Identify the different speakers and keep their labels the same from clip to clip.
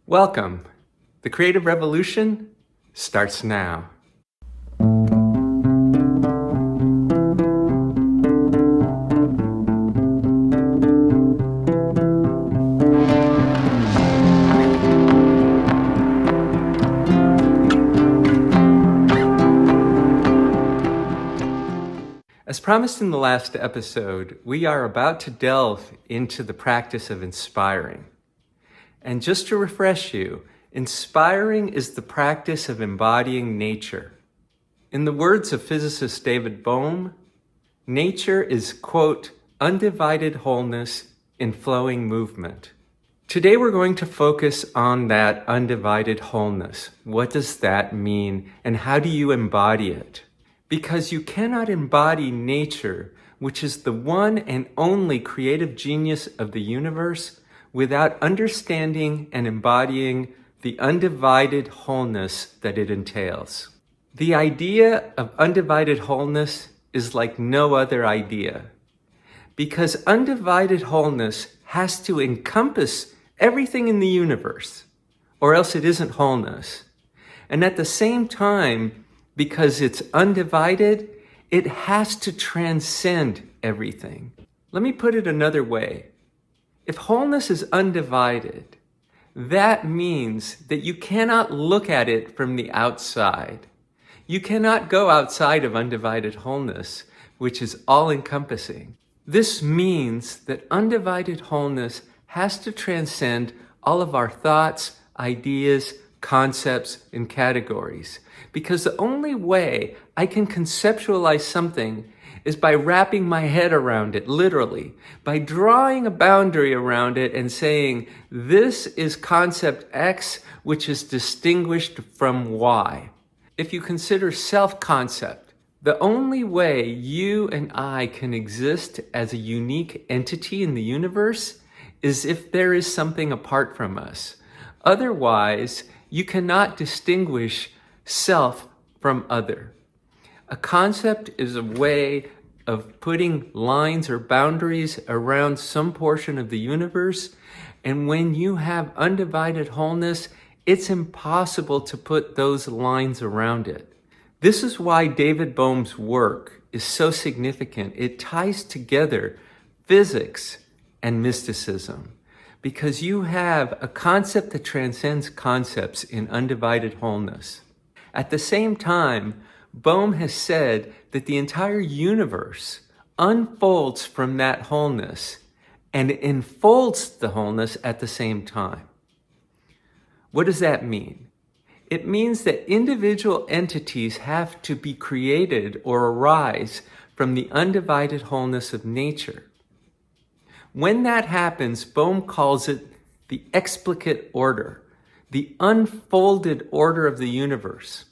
Speaker 1: Welcome. The creative revolution starts now. As promised in the last episode, we are about to delve into the practice of inspiring. And just to refresh you, inspiring is the practice of embodying nature. In the words of physicist David Bohm, nature is, quote, undivided wholeness in flowing movement. Today we're going to focus on that undivided wholeness. What does that mean, and how do you embody it? Because you cannot embody nature, which is the one and only creative genius of the universe, without understanding and embodying the undivided wholeness that it entails. The idea of undivided wholeness is like no other idea, because undivided wholeness has to encompass everything in the universe, or else it isn't wholeness. And at the same time, because it's undivided, it has to transcend everything. Let me put it another way. If wholeness is undivided, that means that you cannot look at it from the outside. You cannot go outside of undivided wholeness, which is all-encompassing. This means that undivided wholeness has to transcend all of our thoughts, ideas, concepts, and categories. Because the only way I can conceptualize something is by wrapping my head around it, literally, by drawing a boundary around it and saying, this is concept X, which is distinguished from Y. If you consider self-concept, the only way you and I can exist as a unique entity in the universe is if there is something apart from us. Otherwise, you cannot distinguish self from other. A concept is a way of putting lines or boundaries around some portion of the universe, and when you have undivided wholeness, it's impossible to put those lines around it. This is why David Bohm's work is so significant. It ties together physics and mysticism, because you have a concept that transcends concepts in undivided wholeness. At the same time, Bohm has said that the entire universe unfolds from that wholeness and enfolds the wholeness at the same time. What does that mean? It means that individual entities have to be created or arise from the undivided wholeness of nature. When that happens, Bohm calls it the explicate order, the unfolded order of the universe.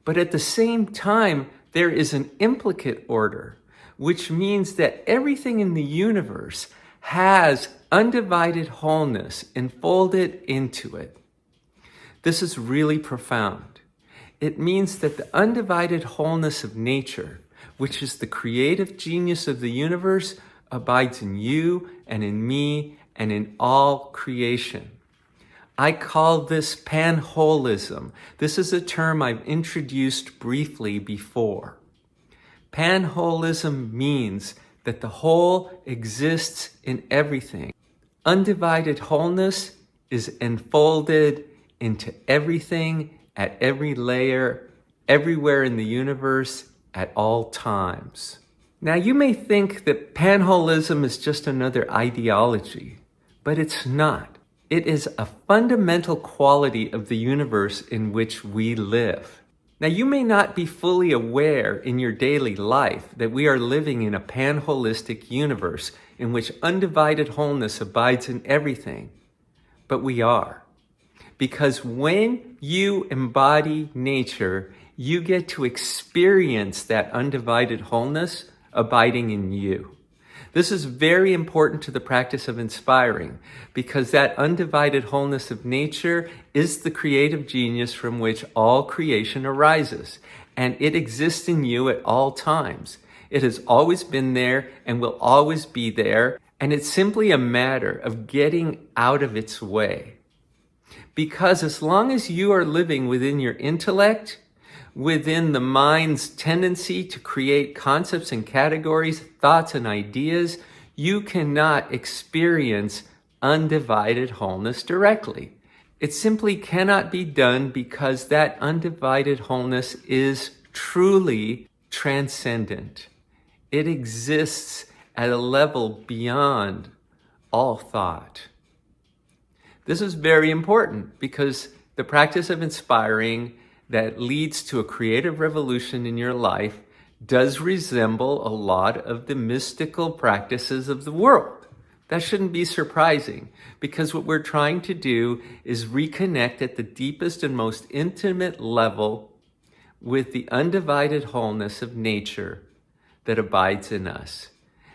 Speaker 1: But at the same time, there is an implicate order, which means that everything in the universe has undivided wholeness enfolded into it. This is really profound. It means that the undivided wholeness of nature, which is the creative genius of the universe, abides in you and in me and in all creation. I call this panholism. This is a term I've introduced briefly before. Panholism means that the whole exists in everything. Undivided wholeness is enfolded into everything at every layer, everywhere in the universe, at all times. Now, you may think that panholism is just another ideology, but it's not. It is a fundamental quality of the universe in which we live. Now, you may not be fully aware in your daily life that we are living in a panholistic universe in which undivided wholeness abides in everything, but we are. Because when you embody nature, you get to experience that undivided wholeness abiding in you. This is very important to the practice of inspiring, because that undivided wholeness of nature is the creative genius from which all creation arises, and it exists in you at all times. It has always been there and will always be there, and it's simply a matter of getting out of its way. Because as long as you are living within your intellect, within the mind's tendency to create concepts and categories, thoughts and ideas, you cannot experience undivided wholeness directly. It simply cannot be done because that undivided wholeness is truly transcendent. It exists at a level beyond all thought. This is very important because the practice of inspiring that leads to a creative revolution in your life does resemble a lot of the mystical practices of the world. That shouldn't be surprising because what we're trying to do is reconnect at the deepest and most intimate level with the undivided wholeness of nature that abides in us.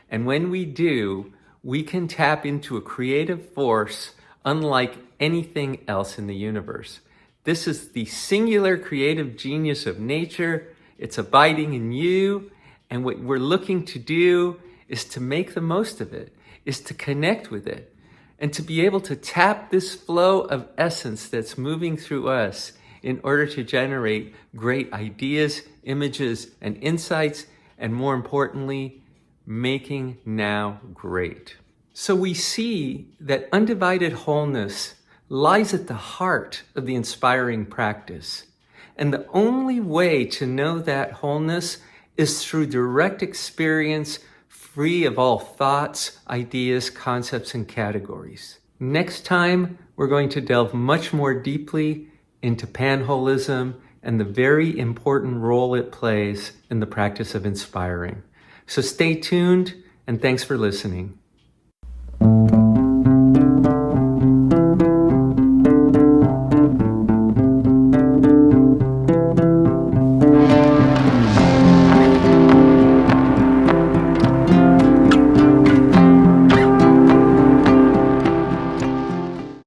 Speaker 1: And when we do, we can tap into a creative force unlike anything else in the universe. This is the singular creative genius of nature. It's abiding in you. And what we're looking to do is to make the most of it, is to connect with it, and to be able to tap this flow of essence that's moving through us in order to generate great ideas, images, and insights, and more importantly, making now great. So we see that undivided wholeness lies at the heart of the inspiring practice. And the only way to know that wholeness is through direct experience, free of all thoughts, ideas, concepts, and categories. Next time, we're going to delve much more deeply into panholism and the very important role it plays in the practice of inspiring. So stay tuned, and thanks for listening.